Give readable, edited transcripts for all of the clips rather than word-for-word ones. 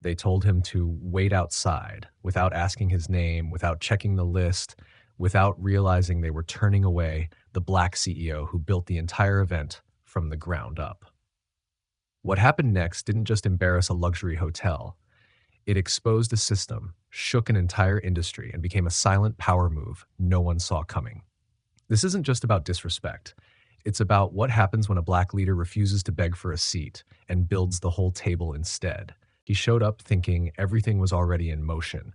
They told him to wait outside without asking his name, without checking the list, without realizing they were turning away the black CEO who built the entire event from the ground up. What happened next didn't just embarrass a luxury hotel. It exposed a system, shook an entire industry, and became a silent power move no one saw coming. This isn't just about disrespect. It's about what happens when a black leader refuses to beg for a seat and builds the whole table instead. He showed up thinking everything was already in motion.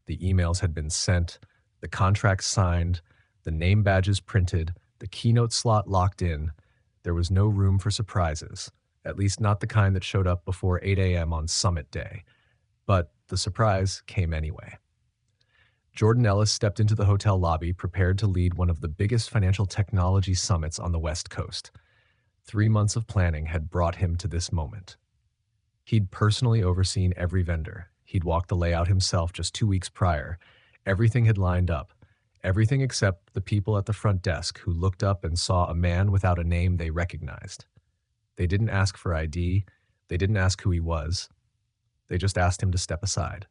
The emails had been sent, the contracts signed, the name badges printed, the keynote slot locked in. There was no room for surprises, at least not the kind that showed up before 8 a.m. on summit day. But the surprise came anyway. Jordan Ellis stepped into the hotel lobby prepared to lead one of the biggest financial technology summits on the West Coast. 3 months of planning had brought him to this moment. He'd personally overseen every vendor. He'd walked the layout himself just 2 weeks prior. Everything had lined up. Everything except the people at the front desk who looked up and saw a man without a name they recognized. They didn't ask for ID. They didn't ask who he was. They just asked him to step aside.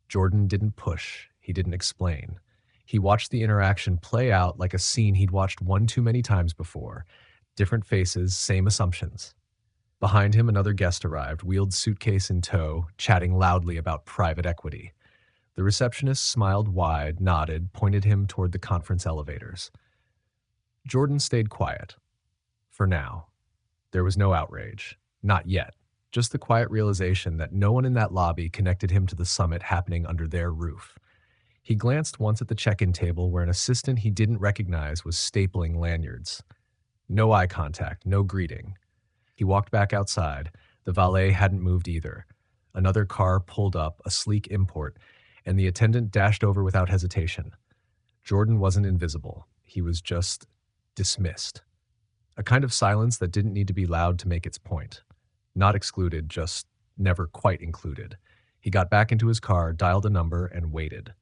Jordan didn't push. He didn't explain. He watched the interaction play out like a scene he'd watched one too many times before. Different faces, same assumptions. Behind him, another guest arrived, wheeled suitcase in tow, chatting loudly about private equity. The receptionist smiled wide, nodded, pointed him toward the conference elevators. Jordan stayed quiet. For now. There was no outrage. Not yet. Just the quiet realization that no one in that lobby connected him to the summit happening under their roof. He glanced once at the check-in table where an assistant he didn't recognize was stapling lanyards. No eye contact, no greeting. He walked back outside. The valet hadn't moved either. Another car pulled up, a sleek import, and the attendant dashed over without hesitation. Jordan wasn't invisible. He was just dismissed. A kind of silence that didn't need to be loud to make its point. Not excluded, just never quite included. He got back into his car, dialed a number, and waited.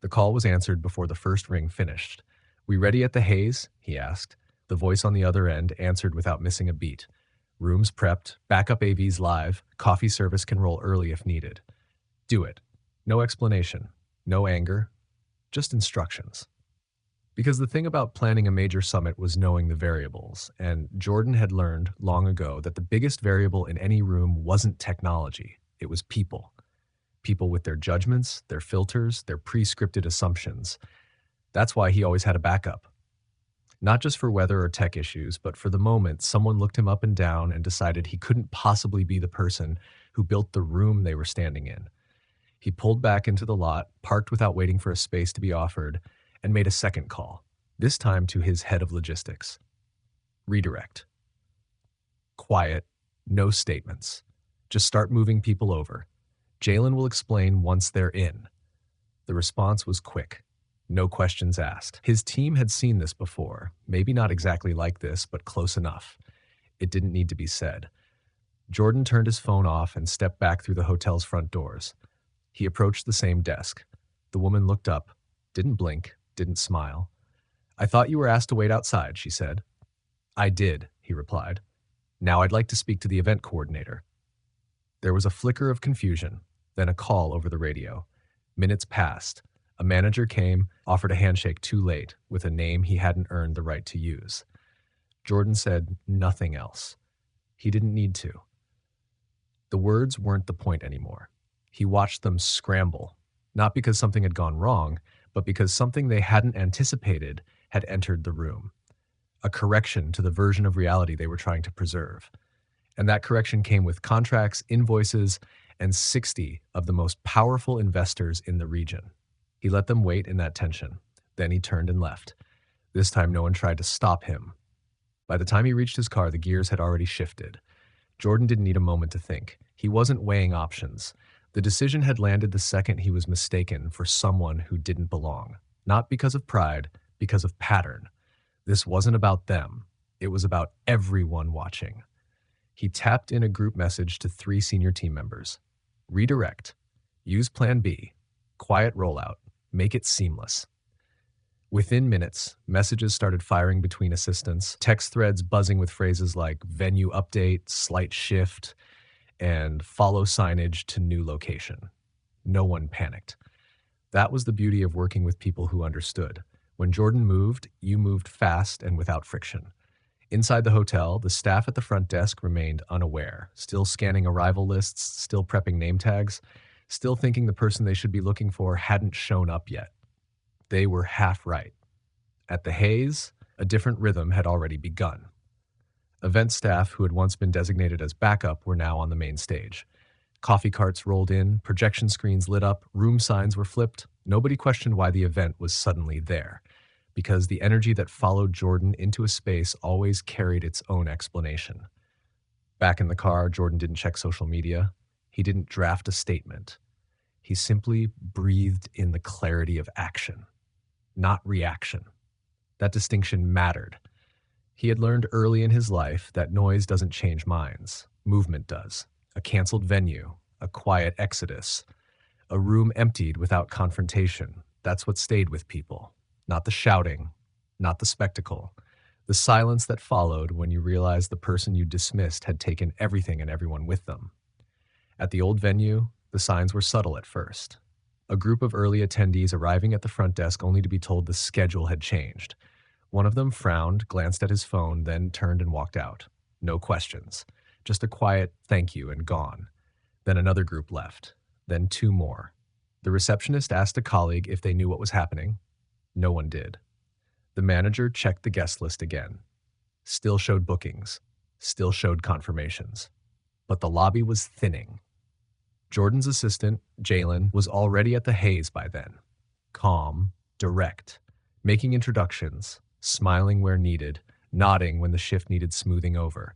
The call was answered before the first ring finished. "We ready at the Haze?" he asked. The voice on the other end answered without missing a beat. "Rooms prepped, backup AVs live, coffee service can roll early if needed." Do it. No explanation, no anger, just instructions. Because the thing about planning a major summit was knowing the variables, and Jordan had learned long ago that the biggest variable in any room wasn't technology, it was people. People with their judgments, their filters, their pre-scripted assumptions. That's why he always had a backup. Not just for weather or tech issues, but for the moment someone looked him up and down and decided he couldn't possibly be the person who built the room they were standing in. He pulled back into the lot, parked without waiting for a space to be offered, and made a second call, this time to his head of logistics. Redirect. Quiet, no statements. Just start moving people over. Jalen will explain once they're in. The response was quick. No questions asked. His team had seen this before, maybe not exactly like this, but close enough. It didn't need to be said. Jordan turned his phone off and stepped back through the hotel's front doors. He approached the same desk. The woman looked up, didn't blink, didn't smile. "I thought you were asked to wait outside," she said. "I did," he replied. "Now I'd like to speak to the event coordinator." There was a flicker of confusion, then a call over the radio. Minutes passed. A manager came, offered a handshake too late, with a name he hadn't earned the right to use. Jordan said nothing else. He didn't need to. The words weren't the point anymore. He watched them scramble, not because something had gone wrong, but because something they hadn't anticipated had entered the room. A correction to the version of reality they were trying to preserve. And that correction came with contracts, invoices, and 60 of the most powerful investors in the region. He let them wait in that tension. Then he turned and left. This time no one tried to stop him. By the time he reached his car, the gears had already shifted. Jordan didn't need a moment to think. He wasn't weighing options. The decision had landed the second he was mistaken for someone who didn't belong. Not because of pride, because of pattern. This wasn't about them. It was about everyone watching. He tapped in a group message to 3 senior team members. Redirect. Use Plan B. Quiet rollout. Make it seamless. Within minutes, messages started firing between assistants, text threads buzzing with phrases like venue update, slight shift, and follow signage to new location. No one panicked. That was the beauty of working with people who understood. When Jordan moved, you moved fast and without friction. Inside the hotel, the staff at the front desk remained unaware, still scanning arrival lists, still prepping name tags, still thinking the person they should be looking for hadn't shown up yet. They were half right. At the Haze, a different rhythm had already begun. Event staff who had once been designated as backup were now on the main stage. Coffee carts rolled in, projection screens lit up, room signs were flipped. Nobody questioned why the event was suddenly there, because the energy that followed Jordan into a space always carried its own explanation. Back in the car, Jordan didn't check social media. He didn't draft a statement. He simply breathed in the clarity of action, not reaction. That distinction mattered. He had learned early in his life that noise doesn't change minds. Movement does. A canceled venue, a quiet exodus, a room emptied without confrontation. That's what stayed with people. Not the shouting, not the spectacle. The silence that followed when you realized the person you dismissed had taken everything and everyone with them. At the old venue, the signs were subtle at first. A group of early attendees arriving at the front desk only to be told the schedule had changed. One of them frowned, glanced at his phone, then turned and walked out. No questions. Just a quiet thank you and gone. Then another group left. Then two more. The receptionist asked a colleague if they knew what was happening. No one did. The manager checked the guest list again. Still showed bookings. Still showed confirmations. But the lobby was thinning. Jordan's assistant, Jalen, was already at the Haze by then. Calm, direct, making introductions, smiling where needed, nodding when the shift needed smoothing over.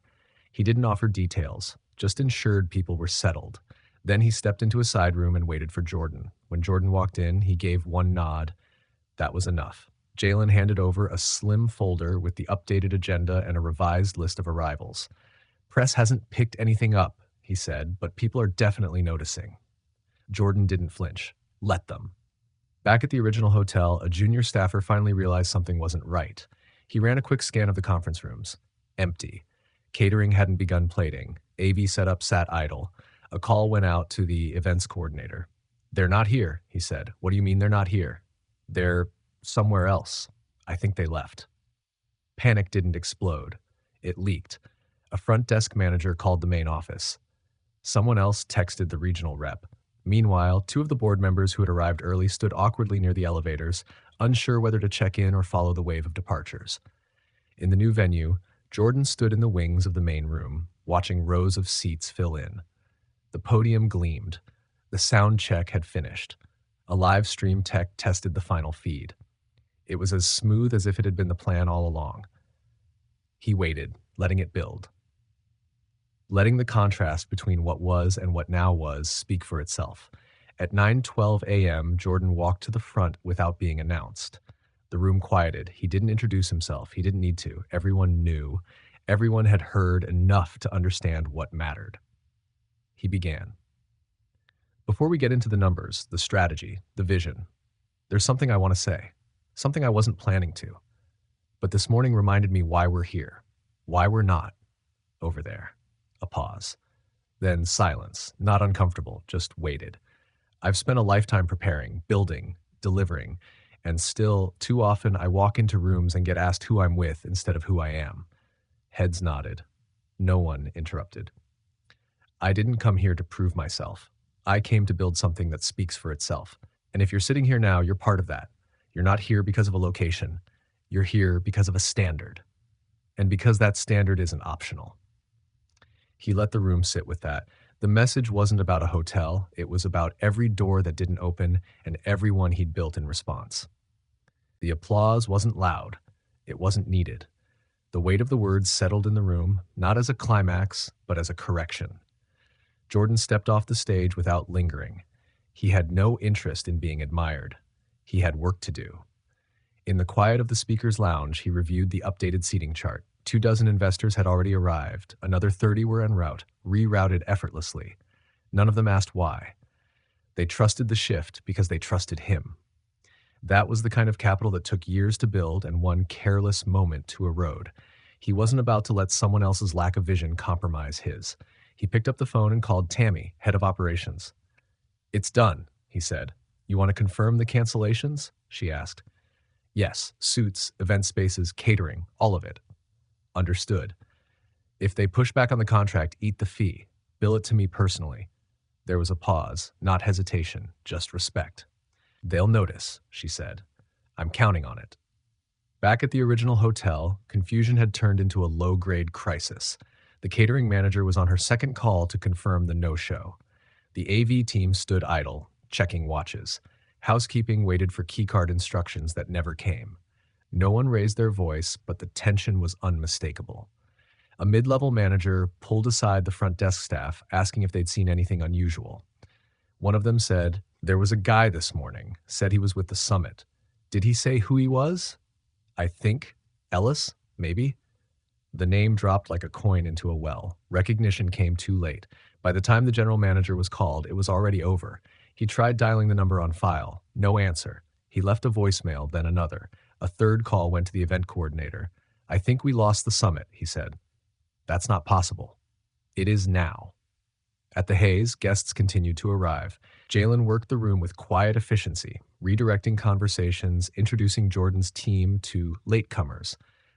He didn't offer details, just ensured people were settled. Then he stepped into a side room and waited for Jordan. When Jordan walked in, he gave one nod. That was enough. Jalen handed over a slim folder with the updated agenda and a revised list of arrivals. Press hasn't picked anything up, he said, but people are definitely noticing. Jordan didn't flinch. Let them. Back at the original hotel, a junior staffer finally realized something wasn't right. He ran a quick scan of the conference rooms. Empty. Catering hadn't begun plating. AV setup sat idle. A call went out to the events coordinator. "They're not here," he said. "What do you mean they're not here?" "They're somewhere else. I think they left." Panic didn't explode. It leaked. A front desk manager called the main office. Someone else texted the regional rep. Meanwhile, two of the board members who had arrived early stood awkwardly near the elevators, unsure whether to check in or follow the wave of departures. In the new venue, Jordan stood in the wings of the main room, watching rows of seats fill in. The podium gleamed. The sound check had finished. A live stream tech tested the final feed. It was as smooth as if it had been the plan all along. He waited, letting it build. Letting the contrast between what was and what now was speak for itself. At 9:12 a.m., Jordan walked to the front without being announced. The room quieted. He didn't introduce himself. He didn't need to. Everyone knew. Everyone had heard enough to understand what mattered. He began. "Before we get into the numbers, the strategy, the vision, there's something I want to say. Something I wasn't planning to. But this morning reminded me why we're here. Why we're not over there." A pause. Then silence, not uncomfortable, just waited. I've spent a lifetime preparing, building, delivering, and still, too often, I walk into rooms and get asked who I'm with instead of who I am. Heads nodded. No one interrupted. I didn't come here to prove myself. I came to build something that speaks for itself. And if you're sitting here now, you're part of that. You're not here because of a location. You're here because of a standard. And because that standard isn't optional. He let the room sit with that. The message wasn't about a hotel. It was about every door that didn't open and everyone he'd built in response. The applause wasn't loud. It wasn't needed. The weight of the words settled in the room, not as a climax, but as a correction. Jordan stepped off the stage without lingering. He had no interest in being admired. He had work to do. In the quiet of the speaker's lounge, he reviewed the updated seating chart. 24 investors had already arrived. Another 30 were en route, rerouted effortlessly. None of them asked why. They trusted the shift because they trusted him. That was the kind of capital that took years to build and one careless moment to erode. He wasn't about to let someone else's lack of vision compromise his. He picked up the phone and called Tammy, head of operations. "It's done," he said. "You want to confirm the cancellations?" she asked. "Yes, suits, event spaces, catering, all of it." "Understood. If they push back on the contract, eat the fee. Bill it to me personally." There was a pause, not hesitation, just respect. "They'll notice," she said. "I'm counting on it." Back at the original hotel, confusion had turned into a low-grade crisis. The catering manager was on her second call to confirm the no-show. The AV team stood idle, checking watches. Housekeeping waited for keycard instructions that never came. No one raised their voice, but the tension was unmistakable. A mid-level manager pulled aside the front desk staff, asking if they'd seen anything unusual. One of them said, "There was a guy this morning, said he was with the summit. Did he say who he was? I think Ellis, maybe?" The name dropped like a coin into a well. Recognition came too late. By the time the general manager was called, it was already over. He tried dialing the number on file. No answer. He left a voicemail, then another. A third call went to the event coordinator. "I think we lost the summit," he said. "That's not possible." "It is now." At the Hays, guests continued to arrive. Jalen worked the room with quiet efficiency, redirecting conversations, introducing Jordan's team to latecomers.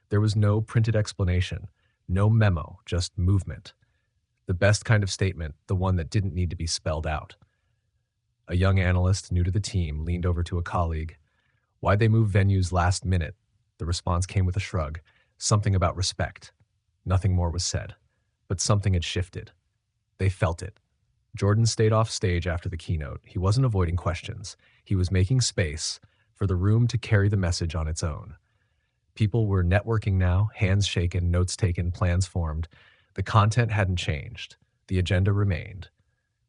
There was no printed explanation, no memo, just movement. The best kind of statement, the one that didn't need to be spelled out. A young analyst new to the team leaned over to a colleague. "Why'd they move venues last minute?" The response came with a shrug. "Something about respect." Nothing more was said. But something had shifted. They felt it. Jordan stayed off stage after the keynote. He wasn't avoiding questions. He was making space for the room to carry the message on its own. People were networking now, hands shaken, notes taken, plans formed. The content hadn't changed. The agenda remained.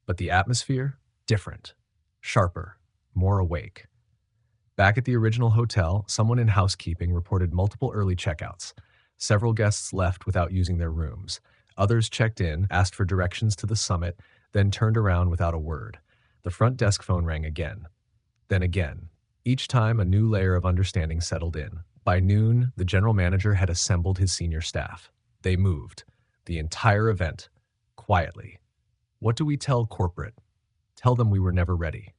But the atmosphere? Different. Sharper. More awake. Back at the original hotel, someone in housekeeping reported multiple early checkouts. Several guests left without using their rooms. Others checked in, asked for directions to the summit, then turned around without a word. The front desk phone rang again. Then again. Each time, a new layer of understanding settled in. By noon, the general manager had assembled his senior staff. They moved. The entire event. Quietly. What do we tell corporate? Tell them we were never ready.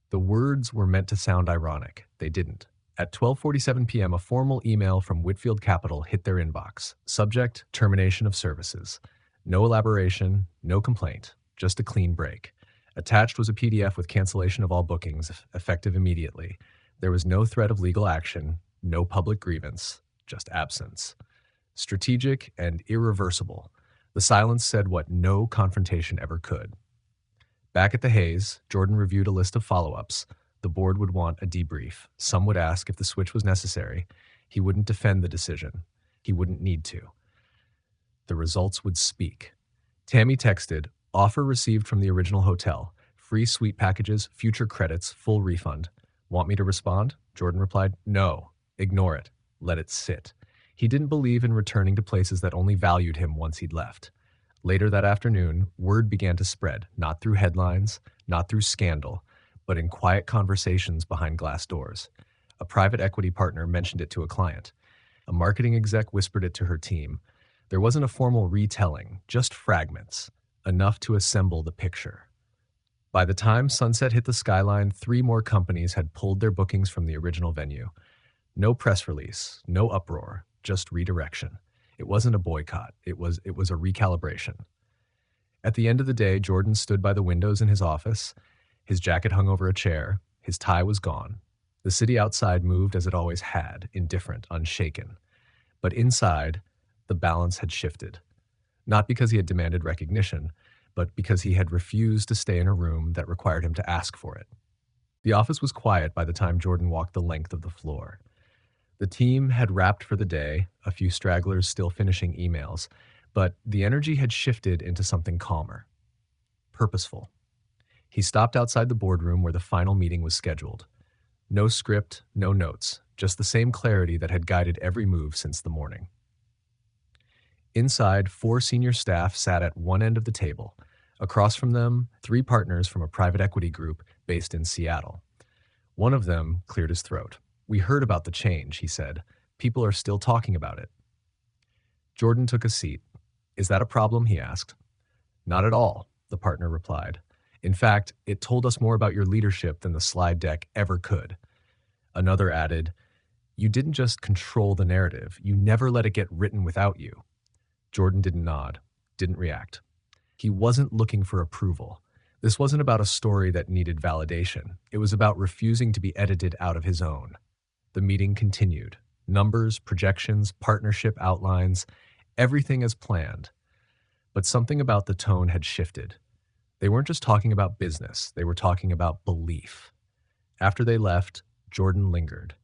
The words were meant to sound ironic. They didn't. At 12:47 p.m., a formal email from Whitfield Capital hit their inbox. Subject, termination of services. No elaboration, no complaint, just a clean break. Attached was a PDF with cancellation of all bookings, effective immediately. There was no threat of legal action, no public grievance, just absence. Strategic and irreversible. The silence said what no confrontation ever could. Back at the Hays, Jordan reviewed a list of follow-ups. The board would want a debrief. Some would ask if the switch was necessary. He wouldn't defend the decision. He wouldn't need to. The results would speak. Tammy texted, "Offer received from the original hotel. Free suite packages, future credits, full refund." "Want me to respond?" Jordan replied, "No. Ignore it. Let it sit." He didn't believe in returning to places that only valued him once he'd left. Later that afternoon, word began to spread, not through headlines, not through scandal, but in quiet conversations behind glass doors. A private equity partner mentioned it to a client. A marketing exec whispered it to her team. There wasn't a formal retelling, just fragments, enough to assemble the picture. By the time sunset hit the skyline, 3 more companies had pulled their bookings from the original venue. No press release, no uproar, just redirection. It wasn't a boycott, it was a recalibration. At the end of the day, Jordan stood by the windows in his office. His jacket hung over a chair. His tie was gone. The city outside moved as it always had, indifferent, unshaken. But inside, the balance had shifted. Not because he had demanded recognition, but because he had refused to stay in a room that required him to ask for it. The office was quiet by the time Jordan walked the length of the floor. The team had wrapped for the day, a few stragglers still finishing emails, but the energy had shifted into something calmer, purposeful. He stopped outside the boardroom where the final meeting was scheduled. No script, no notes, just the same clarity that had guided every move since the morning. Inside, 4 senior staff sat at one end of the table. Across from them, 3 partners from a private equity group based in Seattle. One of them cleared his throat. "We heard about the change," he said. "People are still talking about it." Jordan took a seat. Is that a problem? He asked. Not at all, the partner replied. In fact, it told us more about your leadership than the slide deck ever could. Another added, you didn't just control the narrative, you never let it get written without you. Jordan didn't nod, didn't react. He wasn't looking for approval. This wasn't about a story that needed validation. It was about refusing to be edited out of his own. The meeting continued. Numbers, projections, partnership outlines, everything as planned. But something about the tone had shifted. They weren't just talking about business, they were talking about belief. After they left, Jordan lingered.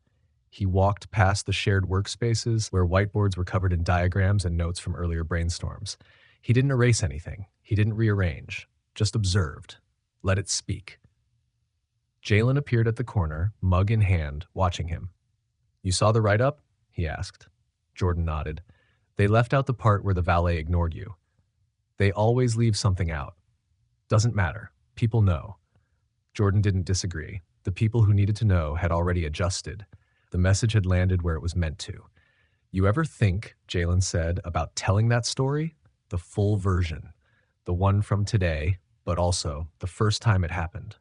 He walked past the shared workspaces where whiteboards were covered in diagrams and notes from earlier brainstorms. He didn't erase anything. He didn't rearrange. Just observed. Let it speak. Jalen appeared at the corner, mug in hand, watching him. You saw the write-up? He asked. Jordan nodded. They left out the part where the valet ignored you. They always leave something out. Doesn't matter. People know. Jordan didn't disagree. The people who needed to know had already adjusted. The message had landed where it was meant to. You ever think, Jalen said, about telling that story? The full version. The one from today, but also the first time it happened.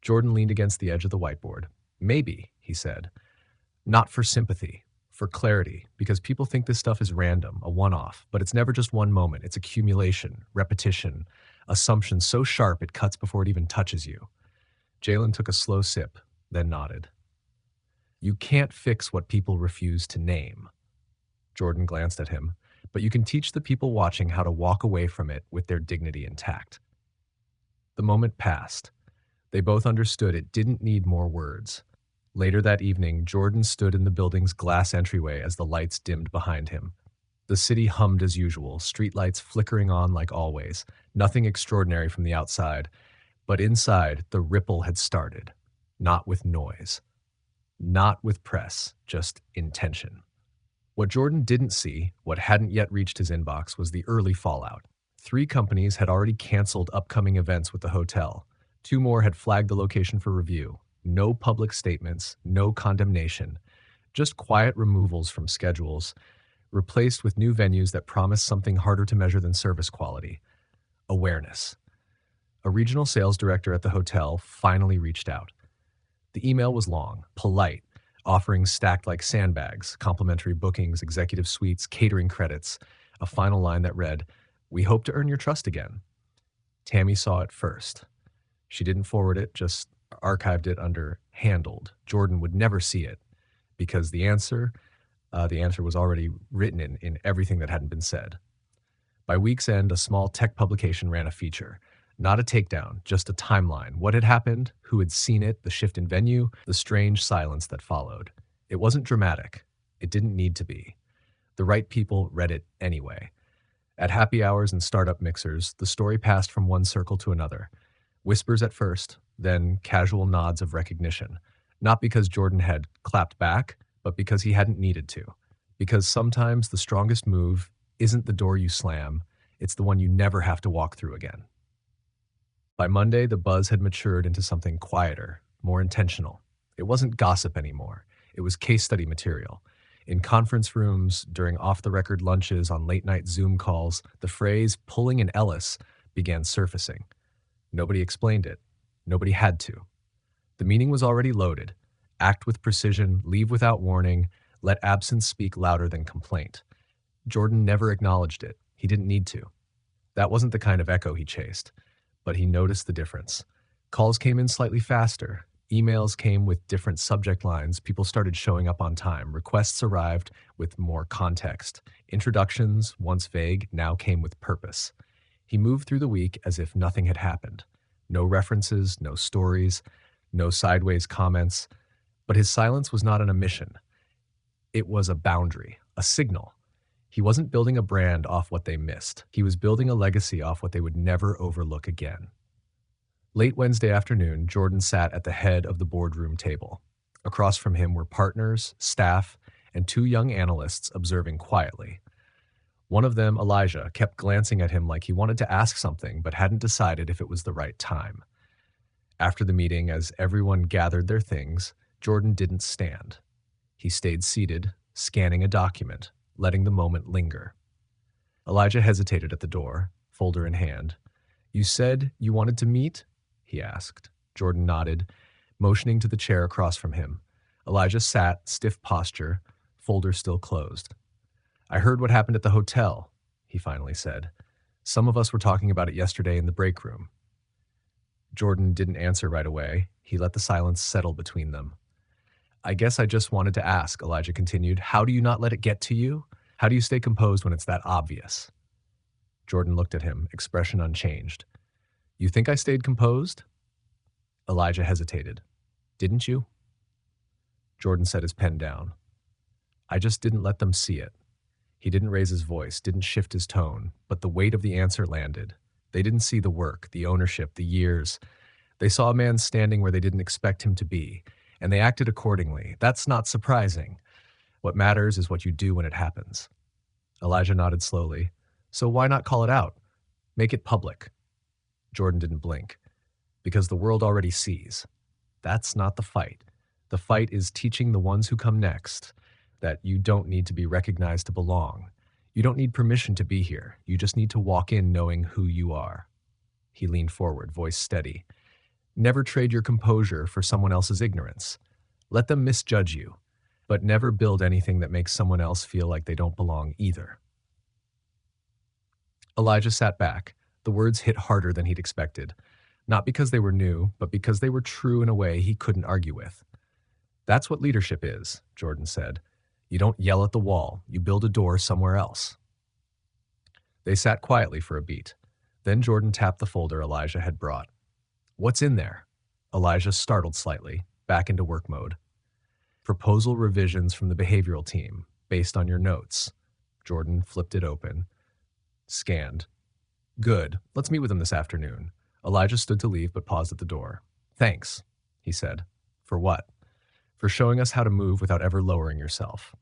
Jordan leaned against the edge of the whiteboard. Maybe, he said. Not for sympathy, for clarity, because people think this stuff is random, a one-off, but it's never just one moment. It's accumulation, repetition, assumption so sharp it cuts before it even touches you. Jalen took a slow sip, then nodded. You can't fix what people refuse to name. Jordan glanced at him, but you can teach the people watching how to walk away from it with their dignity intact. The moment passed. They both understood it didn't need more words. Later that evening, Jordan stood in the building's glass entryway as the lights dimmed behind him. The city hummed as usual, streetlights flickering on like always, nothing extraordinary from the outside. But inside, the ripple had started. Not with noise. Not with press, just intention. What Jordan didn't see, what hadn't yet reached his inbox, was the early fallout. 3 companies had already canceled upcoming events with the hotel. 2 more had flagged the location for review. No public statements, no condemnation, just quiet removals from schedules, replaced with new venues that promised something harder to measure than service quality: awareness. A regional sales director at the hotel finally reached out. The email was long, polite, offerings stacked like sandbags, complimentary bookings, executive suites, catering credits, a final line that read, "We hope to earn your trust again." Tammy saw it first. She didn't forward it, just archived it under handled. Jordan would never see it because the answer was already written in everything that hadn't been said. By week's end, a small tech publication ran a feature. Not a takedown, just a timeline. What had happened, who had seen it, the shift in venue, the strange silence that followed. It wasn't dramatic. It didn't need to be. The right people read it anyway. At happy hours and startup mixers, the story passed from one circle to another. Whispers at first, then casual nods of recognition. Not because Jordan had clapped back, but because he hadn't needed to. Because sometimes the strongest move isn't the door you slam, it's the one you never have to walk through again. By Monday, the buzz had matured into something quieter, more intentional. It wasn't gossip anymore. It was case study material. In conference rooms, during off-the-record lunches, on late-night Zoom calls, the phrase "pulling an Ellis" began surfacing. Nobody explained it. Nobody had to. The meaning was already loaded. Act with precision, leave without warning, let absence speak louder than complaint. Jordan never acknowledged it. He didn't need to. That wasn't the kind of echo he chased. But he noticed the difference. Calls came in slightly faster. Emails came with different subject lines. People started showing up on time. Requests arrived with more context. Introductions, once vague, now came with purpose. He moved through the week as if nothing had happened. No references, no stories, no sideways comments. But his silence was not an omission. It was a boundary, a signal. He wasn't building a brand off what they missed. He was building a legacy off what they would never overlook again. Late Wednesday afternoon, Jordan sat at the head of the boardroom table. Across from him were partners, staff, and 2 young analysts observing quietly. One of them, Elijah, kept glancing at him like he wanted to ask something but hadn't decided if it was the right time. After the meeting, as everyone gathered their things, Jordan didn't stand. He stayed seated, scanning a document, letting the moment linger. Elijah hesitated at the door, folder in hand. You said you wanted to meet? He asked. Jordan nodded, motioning to the chair across from him. Elijah sat, stiff posture, folder still closed. I heard what happened at the hotel, he finally said. Some of us were talking about it yesterday in the break room. Jordan didn't answer right away. He let the silence settle between them. I guess I just wanted to ask, Elijah continued. How do you not let it get to you? How do you stay composed when it's that obvious? Jordan looked at him, expression unchanged. You think I stayed composed? Elijah hesitated. Didn't you? Jordan set his pen down. I just didn't let them see it. He didn't raise his voice, didn't shift his tone, but the weight of the answer landed. They didn't see the work, the ownership, the years. They saw a man standing where they didn't expect him to be, and they acted accordingly. That's not surprising. What matters is what you do when it happens. Elijah nodded slowly. So why not call it out? Make it public. Jordan didn't blink. Because the world already sees. That's not the fight. The fight is teaching the ones who come next that you don't need to be recognized to belong. You don't need permission to be here. You just need to walk in knowing who you are. He leaned forward, voice steady. Never trade your composure for someone else's ignorance. Let them misjudge you, but never build anything that makes someone else feel like they don't belong either. Elijah sat back. The words hit harder than he'd expected. Not because they were new, but because they were true in a way he couldn't argue with. That's what leadership is, Jordan said. You don't yell at the wall. You build a door somewhere else. They sat quietly for a beat. Then Jordan tapped the folder Elijah had brought. What's in there? Elijah startled slightly, back into work mode. Proposal revisions from the behavioral team, based on your notes. Jordan flipped it open. Scanned. Good. Let's meet with him this afternoon. Elijah stood to leave but paused at the door. Thanks, he said. For what? For showing us how to move without ever lowering yourself.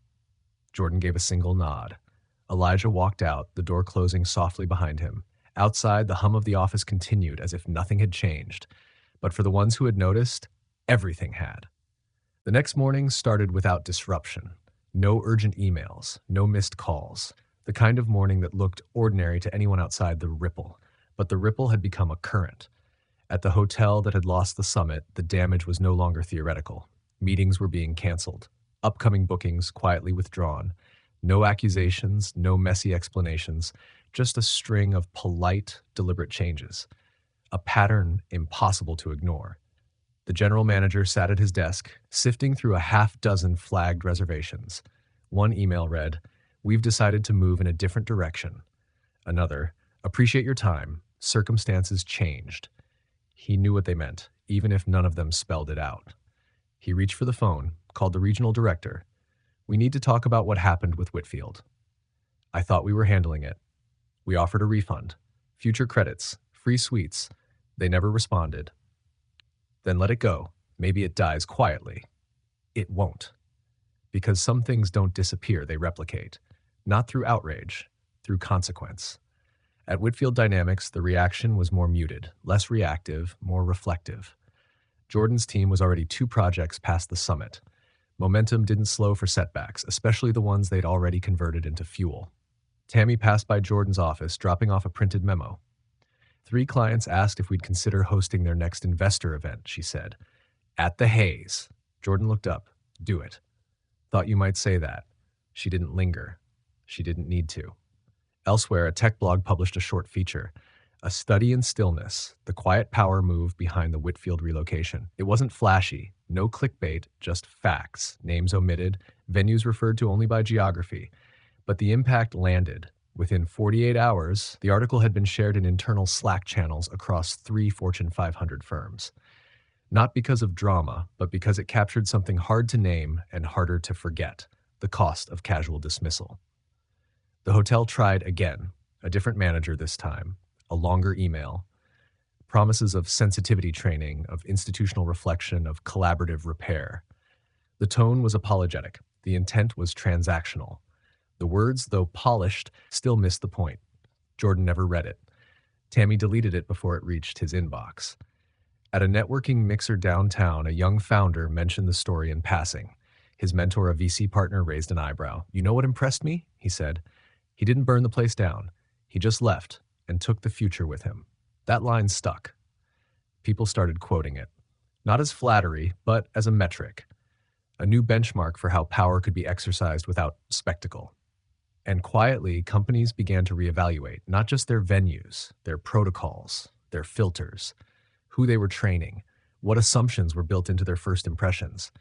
Jordan gave a single nod. Elijah walked out, the door closing softly behind him. Outside, the hum of the office continued as if nothing had changed. But for the ones who had noticed, everything had. The next morning started without disruption. No urgent emails, no missed calls. The kind of morning that looked ordinary to anyone outside the ripple. But the ripple had become a current. At the hotel that had lost the summit, the damage was no longer theoretical. Meetings were being canceled. Upcoming bookings quietly withdrawn. No accusations, no messy explanations, just a string of polite, deliberate changes. A pattern impossible to ignore. The general manager sat at his desk, sifting through a half-dozen flagged reservations. One email read, "We've decided to move in a different direction." Another, "Appreciate your time. Circumstances changed." He knew what they meant, even if none of them spelled it out. He reached for the phone, called the regional director. "We need to talk about what happened with Whitfield." "I thought we were handling it. We offered a refund, future credits, free suites. They never responded." "Then let it go. Maybe it dies quietly." "It won't. Because some things don't disappear, they replicate. Not through outrage, through consequence." At Whitfield Dynamics, the reaction was more muted, less reactive, more reflective. Jordan's team was already 2 projects past the summit. Momentum didn't slow for setbacks, especially the ones they'd already converted into fuel. Tammy passed by Jordan's office, dropping off a printed memo. 3 clients asked if we'd consider hosting their next investor event, she said. At the Hayes. Jordan looked up. Do it. Thought you might say that. She didn't linger. She didn't need to. Elsewhere, a tech blog published a short feature. A study in stillness, the quiet power move behind the Whitfield relocation. It wasn't flashy, no clickbait, just facts, names omitted, venues referred to only by geography. But the impact landed. Within 48 hours, the article had been shared in internal Slack channels across 3 Fortune 500 firms. Not because of drama, but because it captured something hard to name and harder to forget, the cost of casual dismissal. The hotel tried again, a different manager this time, a longer email, promises of sensitivity training, of institutional reflection, of collaborative repair. The tone was apologetic. The intent was transactional. The words, though polished, still missed the point. Jordan never read it. Tammy deleted it before it reached his inbox. At a networking mixer downtown, a young founder mentioned the story in passing. His mentor, a VC partner, raised an eyebrow. You know what impressed me? He said. He didn't burn the place down. He just left and took the future with him. That line stuck. People started quoting it, not as flattery, but as a metric, a new benchmark for how power could be exercised without spectacle. And quietly, companies began to reevaluate not just their venues, their protocols, their filters, who they were training, what assumptions were built into their first impressions.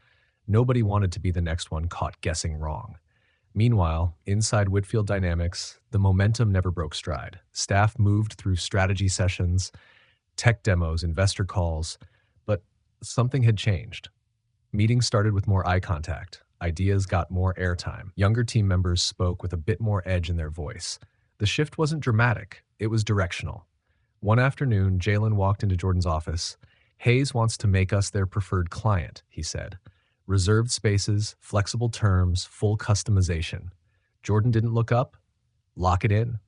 Nobody wanted to be the next one caught guessing wrong. Meanwhile, inside Whitfield Dynamics, the momentum never broke stride. Staff moved through strategy sessions, tech demos, investor calls, but something had changed. Meetings started with more eye contact. Ideas got more airtime. Younger team members spoke with a bit more edge in their voice. The shift wasn't dramatic, it was directional. One afternoon, Jalen walked into Jordan's office. Hayes wants to make us their preferred client, he said. Reserved spaces, flexible terms, full customization. Jordan didn't look up. Lock it in.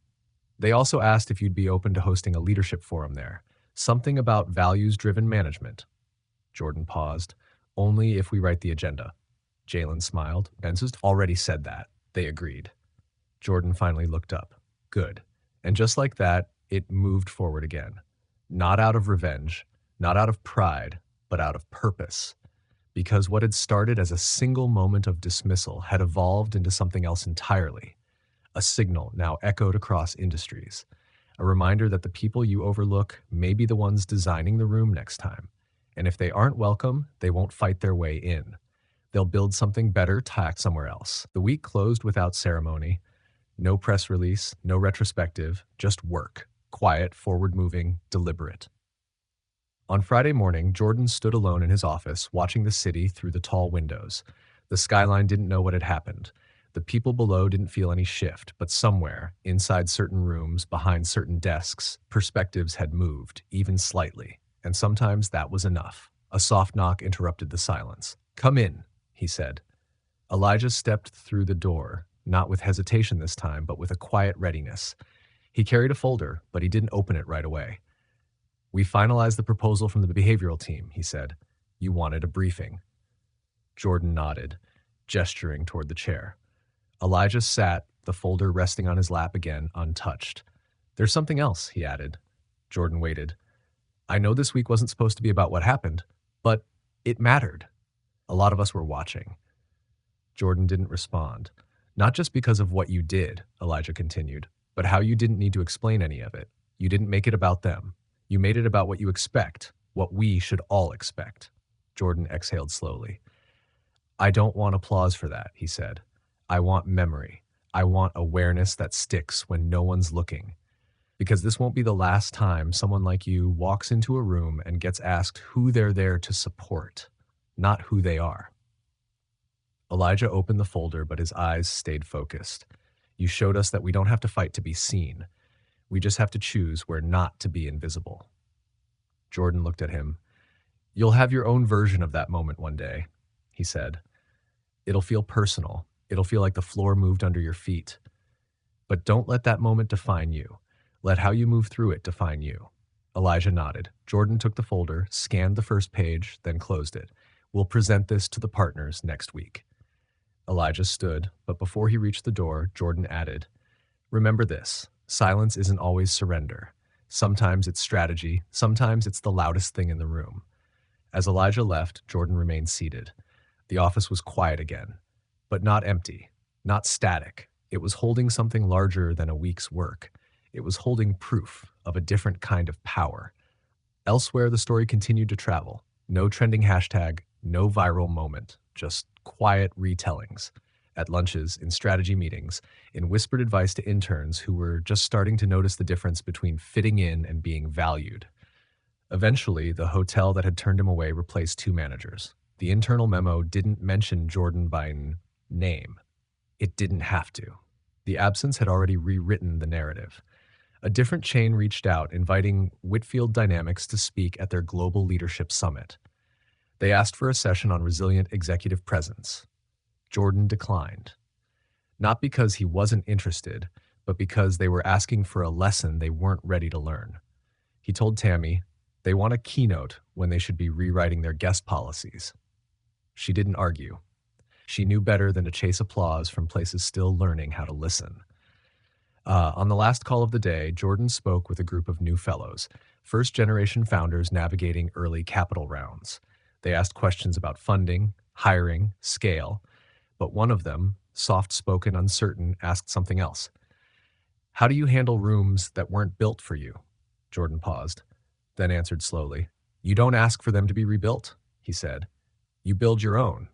They also asked if you'd be open to hosting a leadership forum there. Something about values-driven management. Jordan paused. Only if we write the agenda. Jalen smiled. Ben's already said that. They agreed. Jordan finally looked up. Good. And just like that, it moved forward again. Not out of revenge, not out of pride, but out of purpose. Because what had started as a single moment of dismissal had evolved into something else entirely. A signal now echoed across industries. A reminder that the people you overlook may be the ones designing the room next time. And if they aren't welcome, they won't fight their way in. They'll build something better tacked somewhere else. The week closed without ceremony. No press release, no retrospective, just work. Quiet, forward-moving, deliberate. On Friday morning, Jordan stood alone in his office, watching the city through the tall windows. The skyline didn't know what had happened. The people below didn't feel any shift, but somewhere, inside certain rooms, behind certain desks, perspectives had moved, even slightly. And sometimes that was enough. A soft knock interrupted the silence. "Come in," he said. Elijah stepped through the door, not with hesitation this time, but with a quiet readiness. He carried a folder, but he didn't open it right away. "We finalized the proposal from the behavioral team," he said. "You wanted a briefing." Jordan nodded, gesturing toward the chair. Elijah sat, the folder resting on his lap again, untouched. "There's something else," he added. Jordan waited. "I know this week wasn't supposed to be about what happened, but it mattered. A lot of us were watching." Jordan didn't respond. "Not just because of what you did," Elijah continued, "but how you didn't need to explain any of it. You didn't make it about them. You made it about what you expect, what we should all expect." Jordan exhaled slowly. "I don't want applause for that," he said. "I want memory. I want awareness that sticks when no one's looking. Because this won't be the last time someone like you walks into a room and gets asked who they're there to support, not who they are." Elijah opened the folder, but his eyes stayed focused. "You showed us that we don't have to fight to be seen. We just have to choose where not to be invisible." Jordan looked at him. "You'll have your own version of that moment one day," he said. "It'll feel personal. It'll feel like the floor moved under your feet. But don't let that moment define you. Let how you move through it define you." Elijah nodded. Jordan took the folder, scanned the first page, then closed it. "We'll present this to the partners next week." Elijah stood, but before he reached the door, Jordan added, "Remember this. Silence isn't always surrender. Sometimes it's strategy. Sometimes it's the loudest thing in the room." As Elijah left, Jordan remained seated. The office was quiet again, but not empty, not static. It was holding something larger than a week's work. It was holding proof of a different kind of power. Elsewhere, the story continued to travel. No trending hashtag, no viral moment, just quiet retellings. At lunches, in strategy meetings, in whispered advice to interns who were just starting to notice the difference between fitting in and being valued. Eventually, the hotel that had turned him away replaced 2 managers. The internal memo didn't mention Jordan by name. It didn't have to. The absence had already rewritten the narrative. A different chain reached out, inviting Whitfield Dynamics to speak at their Global Leadership Summit. They asked for a session on resilient executive presence. Jordan declined. Not because he wasn't interested, but because they were asking for a lesson they weren't ready to learn. He told Tammy, they want a keynote when they should be rewriting their guest policies. She didn't argue. She knew better than to chase applause from places still learning how to listen. On the last call of the day, Jordan spoke with a group of new fellows, first generation founders navigating early capital rounds. They asked questions about funding, hiring, scale, but one of them, soft spoken, uncertain, asked something else. How do you handle rooms that weren't built for you? Jordan paused, then answered slowly. You don't ask for them to be rebuilt, he said. You build your own,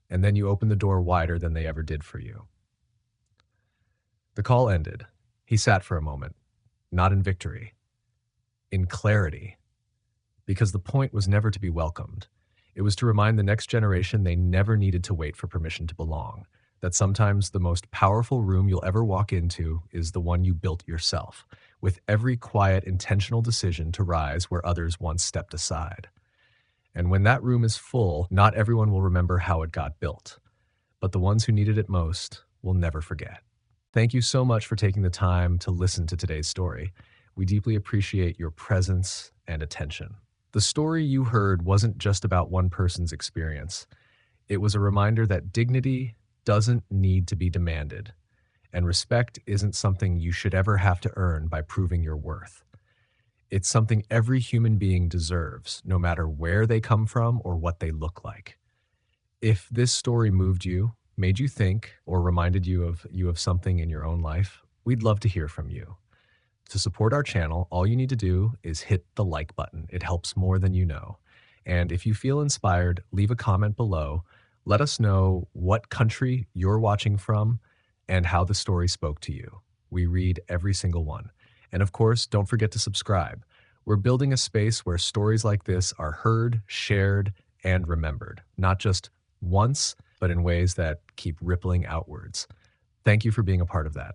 and then you open the door wider than they ever did for you. The call ended. He sat for a moment, not in victory, in clarity, because the point was never to be welcomed. It was to remind the next generation they never needed to wait for permission to belong, that sometimes the most powerful room you'll ever walk into is the one you built yourself, with every quiet, intentional decision to rise where others once stepped aside. And when that room is full, not everyone will remember how it got built, but the ones who needed it most will never forget. Thank you so much for taking the time to listen to today's story. We deeply appreciate your presence and attention. The story you heard wasn't just about one person's experience. It was a reminder that dignity doesn't need to be demanded, and respect isn't something you should ever have to earn by proving your worth. It's something every human being deserves, no matter where they come from or what they look like. If this story moved you, made you think, or reminded you of something in your own life, we'd love to hear from you. To support our channel, all you need to do is hit the like button. It helps more than you know. And if you feel inspired, leave a comment below. Let us know what country you're watching from and how the story spoke to you. We read every single one. And of course, don't forget to subscribe. We're building a space where stories like this are heard, shared, and remembered, not just once, but in ways that keep rippling outwards. Thank you for being a part of that.